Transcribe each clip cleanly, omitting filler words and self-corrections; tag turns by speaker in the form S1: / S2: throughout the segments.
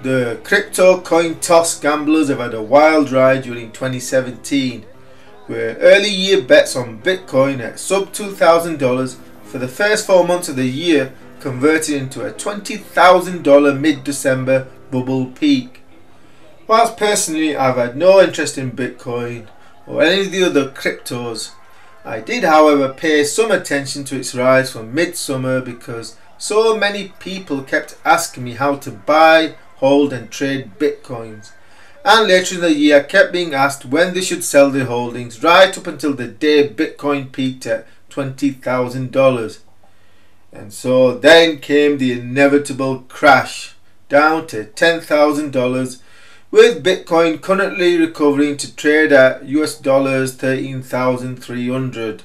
S1: The crypto coin toss gamblers have had a wild ride during 2017, where early year bets on Bitcoin at sub $2,000 for the first 4 months of the year converted into a $20,000 mid-December bubble peak. Whilst personally I've had no interest in Bitcoin or any of the other cryptos, I did however pay some attention to its rise from midsummer because so many people kept asking me how to buy, hold and trade Bitcoins, and later in the year I kept being asked when they should sell their holdings, right up until the day Bitcoin peaked at $20,000. And so then came the inevitable crash down to $10,000, with Bitcoin currently recovering to trade at US dollars 13,300.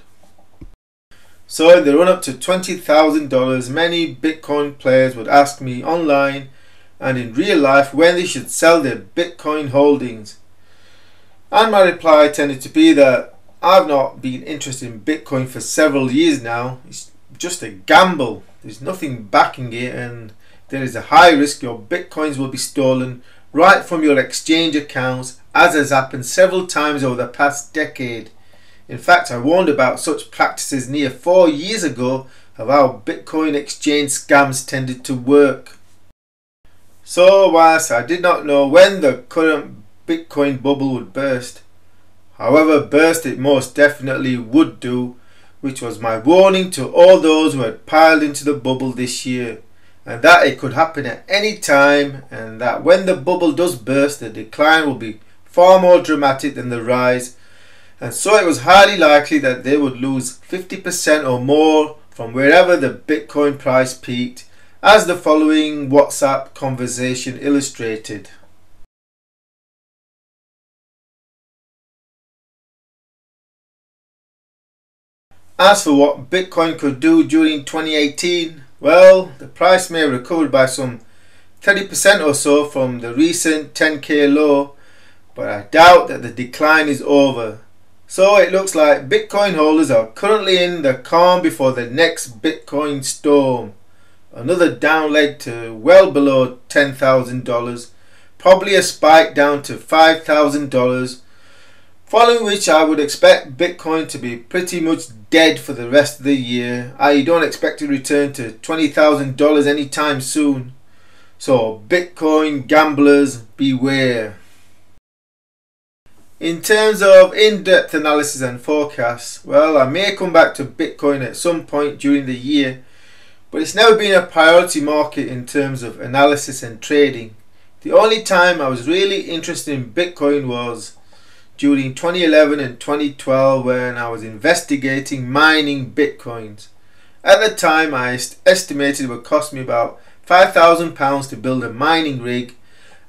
S1: So in the run up to $20,000, many Bitcoin players would ask me online and in real life when they should sell their Bitcoin holdings. And my reply tended to be that I've not been interested in Bitcoin for several years now. It's just a gamble. There's nothing backing it, and there is a high risk your Bitcoins will be stolen right from your exchange accounts, as has happened several times over the past decade. In fact, I warned about such practices near 4 years ago of how Bitcoin exchange scams tended to work. So whilst I did not know when the current Bitcoin bubble would burst, however burst it most definitely would do, which was my warning to all those who had piled into the bubble this year, and that it could happen at any time, and that when the bubble does burst the decline will be far more dramatic than the rise, and so it was highly likely that they would lose 50% or more from wherever the Bitcoin price peaked, as the following WhatsApp conversation illustrated. As for what Bitcoin could do during 2018, well, the price may have recovered by some 30% or so from the recent 10k low, but I doubt that the decline is over. So it looks like Bitcoin holders are currently in the calm before the next Bitcoin storm. Another down leg to well below $10,000, probably a spike down to $5,000, following which I would expect Bitcoin to be pretty much dead for the rest of the year. I don't expect to return to $20,000 anytime soon. So Bitcoin gamblers beware. In terms of in-depth analysis and forecasts, well, I may come back to Bitcoin at some point during the year, but it's never been a priority market in terms of analysis and trading. The only time I was really interested in Bitcoin was during 2011 and 2012 when I was investigating mining Bitcoins. At the time I estimated it would cost me about £5,000 to build a mining rig,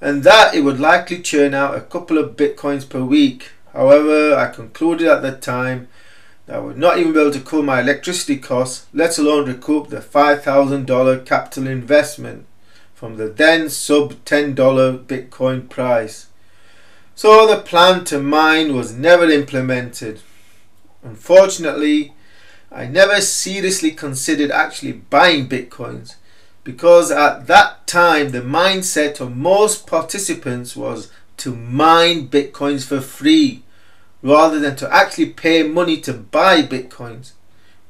S1: and that it would likely churn out a couple of Bitcoins per week. However, I concluded at the time that I would not even be able to cover my electricity costs, let alone recoup the $5,000 capital investment from the then sub $10 Bitcoin price. So the plan to mine was never implemented. Unfortunately, I never seriously considered actually buying Bitcoins, because at that time the mindset of most participants was to mine Bitcoins for free rather than to actually pay money to buy Bitcoins,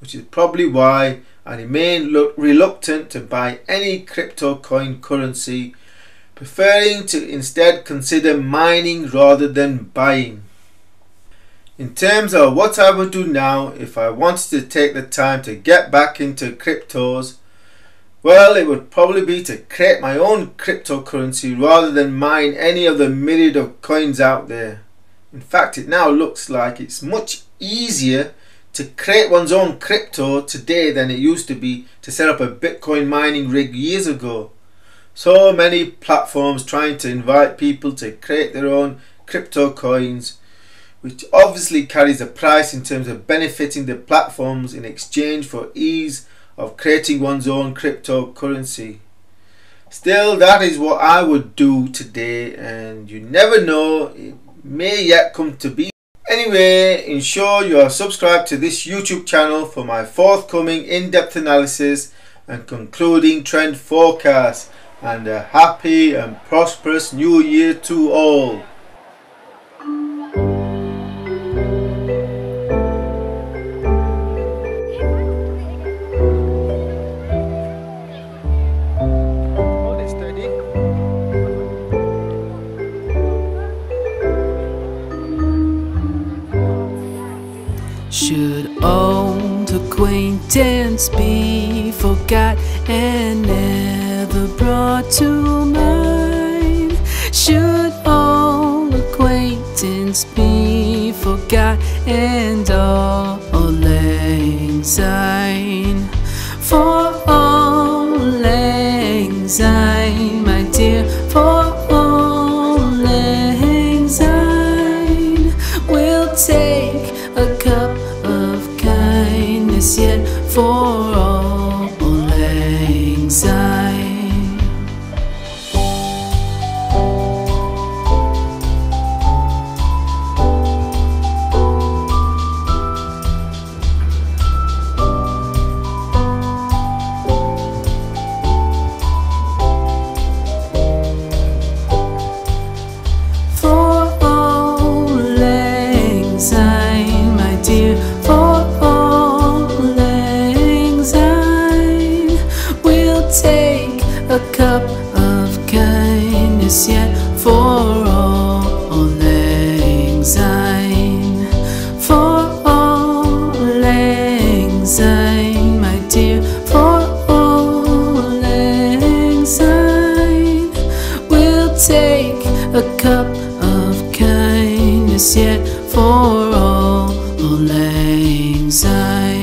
S1: which is probably why I remain reluctant to buy any crypto coin currency, preferring to instead consider mining rather than buying. In terms of what I would do now if I wanted to take the time to get back into cryptos, well, it would probably be to create my own cryptocurrency rather than mine any of the myriad of coins out there. In fact, it now looks like it's much easier to create one's own crypto today than it used to be to set up a Bitcoin mining rig years ago. So many platforms trying to invite people to create their own crypto coins, which obviously carries a price in terms of benefiting the platforms in exchange for ease of creating one's own cryptocurrency. Still, that is what I would do today, and you never know, it may yet come to be. Anyway, ensure you are subscribed to this YouTube channel for my forthcoming in-depth analysis and concluding trend forecasts. and a happy and prosperous new year to all.
S2: Should old acquaintance be forgot and never brought to mind? Should old acquaintance be forgot and all lang syne? For all lang syne, my dear, for all lang syne, we'll take a cup of kindness yet for all lang syne. For all lang syne, my dear, for all lang syne, we'll take a cup of kindness yet for all lang syne. For all lang syne, my dear, for all lang syne, we'll take a cup of kindness yet for all lang syne.